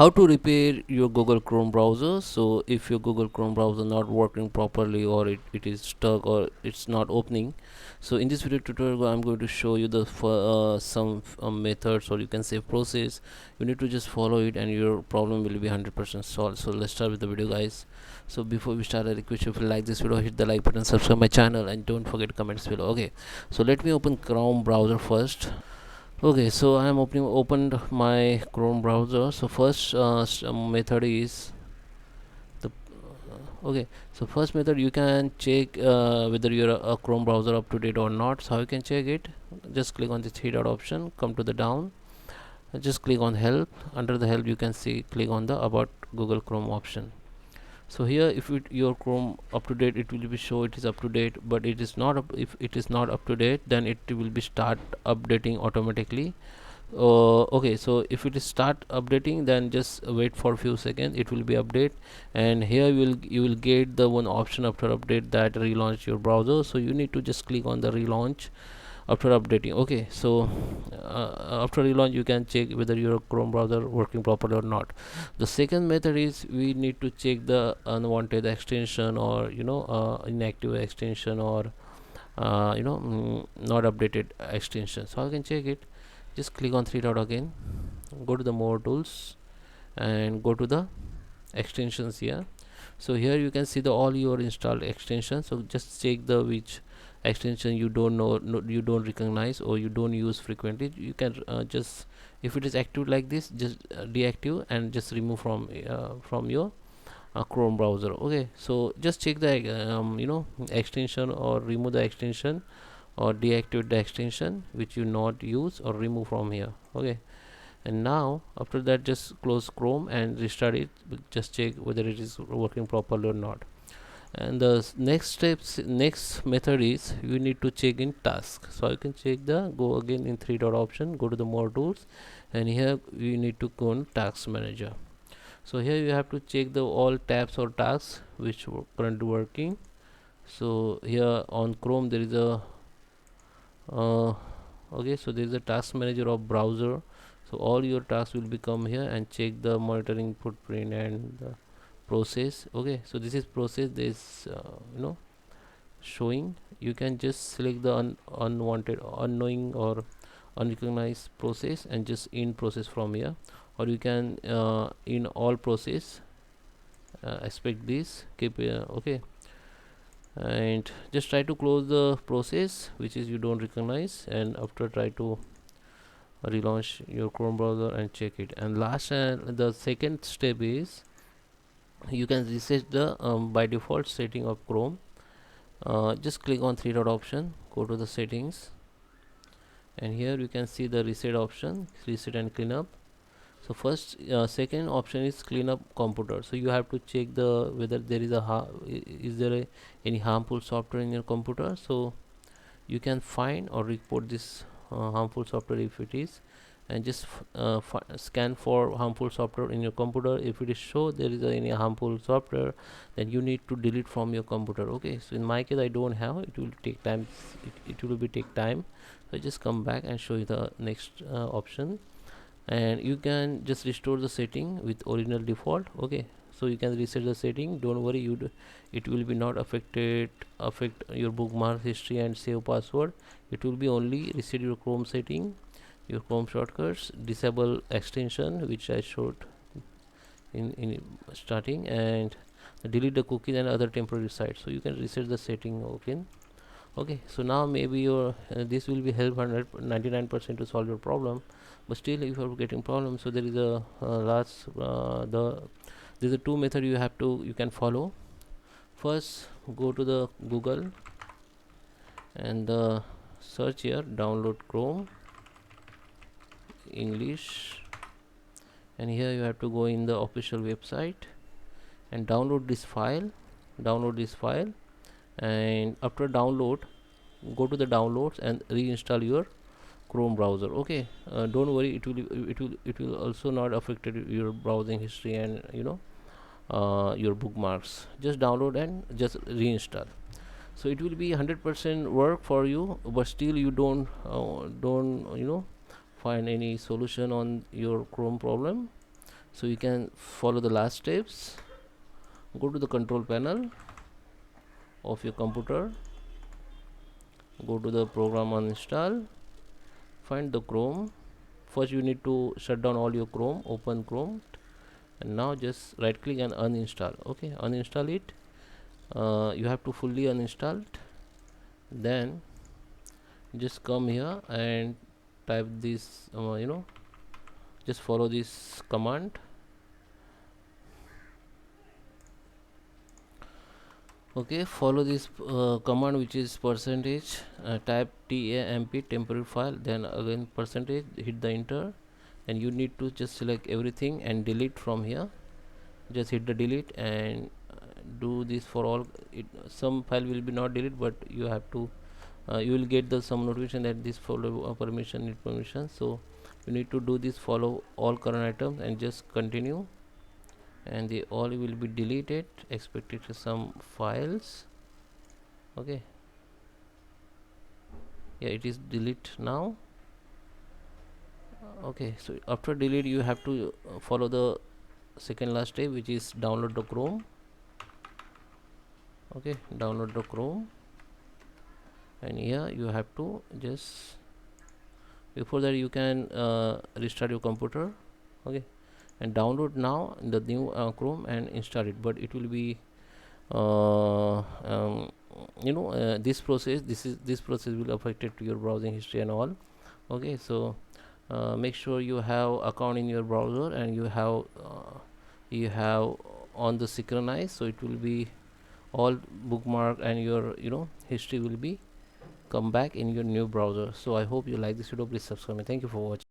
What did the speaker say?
How to repair your Google Chrome browser. So if your Google Chrome browser not working properly, or it is stuck, or it's not opening, so in this video tutorial I'm going to show you the some methods, or you can say process. You need to just follow it and your problem will be 100% solved. So let's start with the video, guys. So before we start, I request you, if you like this video, hit the like button, subscribe my channel, and don't forget comments below. Okay, so let me open Chrome browser first. Okay, so I am opened my Chrome browser. So first method is the okay. So first method, you can check whether your Chrome browser up to date or not. So how you can check it? Just click on the three dot option, come to the down, just click on help. Under the help, you can see, click on the about Google Chrome option. So here, if your Chrome up to date, it will be show it is up to date, but it is not up. If it is not up to date, then it will be start updating automatically. Okay, so if it is start updating, then just wait for a few seconds, it will be update. And here you will get the one option after update, that relaunch your browser. So you need to just click on the relaunch after updating. Okay, so after relaunch, you can check whether your Chrome browser working properly or not. The second method is, we need to check the unwanted extension, or inactive extension, or not updated extension. So I can check it. Just click on three dot again, go to the more tools, and go to the extensions here. So here you can see the all your installed extensions. So just check the which extension you don't know, you don't recognize, or you don't use frequently. You can just, if it is active like this, just deactive and just remove from your Chrome browser. Okay, so just check the extension, or remove the extension, or deactivate the extension which you not use, or remove from here. Okay, and now after that, just close Chrome and restart it. Just check whether it is working properly or not. And the next method is, you need to check in task. So you can check the, go again in three dot option, go to the more tools, and here you need to go on task manager. So here you have to check the all tabs or tasks which currently working. So here on Chrome there is a okay, so there is a task manager of browser. So all your tasks will become here, and check the monitoring footprint and the process. Okay, so this is process. This showing, you can just select the unwanted, unknowing, or unrecognized process, and just in process from here. Or you can in all process, expect this, keep okay, and just try to close the process which is you don't recognize, and after try to relaunch your Chrome browser and check it. And last, the second step is, you can reset the by default setting of Chrome. Just click on three dot option, go to the settings, and here you can see the reset option, reset and clean up. So first second option is clean up computer. So you have to check the whether there is is there any harmful software in your computer. So you can find or report this harmful software if it is, and just scan for harmful software in your computer. If it is show there is any harmful software, then you need to delete from your computer. Okay, so in my case I don't have, it will take time, it will be take time. So I just come back and show you the next option, and you can just restore the setting with original default. Okay, so you can reset the setting, don't worry, it will be not affect your bookmark history and save password. It will be only reset your Chrome setting, your Chrome shortcuts, disable extension which I showed in starting, and delete the cookies and other temporary sites. So you can reset the setting. Okay, so now maybe your this will be help 99% to solve your problem. But still, if you are getting problems, so there is a there's a two method you can follow. First, go to the Google and search here, download Chrome English, and here you have to go in the official website and download this file. And after download, go to the downloads and reinstall your Chrome browser. Okay, don't worry, it will also not affect your browsing history and your bookmarks. Just download and just reinstall. So it will be 100% work for you, but still you don't find any solution on your Chrome problem. So you can follow the last steps. Go to the control panel of your computer, go to the program uninstall, find the Chrome. First you need to shut down all your Chrome, open Chrome, and now just right click and uninstall. Okay, uninstall it. You have to fully uninstall it. Then just come here and type this, just follow this command. Okay, follow this command, which is percentage, type tamp temporary file, then again percentage, hit the enter, and you need to just select everything and delete from here. Just hit the delete and do this for all. Some file will be not delete, but you have to you will get the some notification that this follow permission need permission. So you need to do this, follow all current items and just continue, and they all will be deleted. Expected some files. Okay, yeah, it is delete now. Okay, so after delete you have to follow the second last step, which is download the Chrome. Okay, download the Chrome, and here you have to just, before that you can restart your computer. Okay, and download now the new Chrome and install it, but it will be this process will affect it to your browsing history and all. Okay, so make sure you have account in your browser, and you have on the synchronize, so it will be all bookmark and your history will be come back in your new browser. So I hope you like this video. Please subscribe me. Thank you for watching.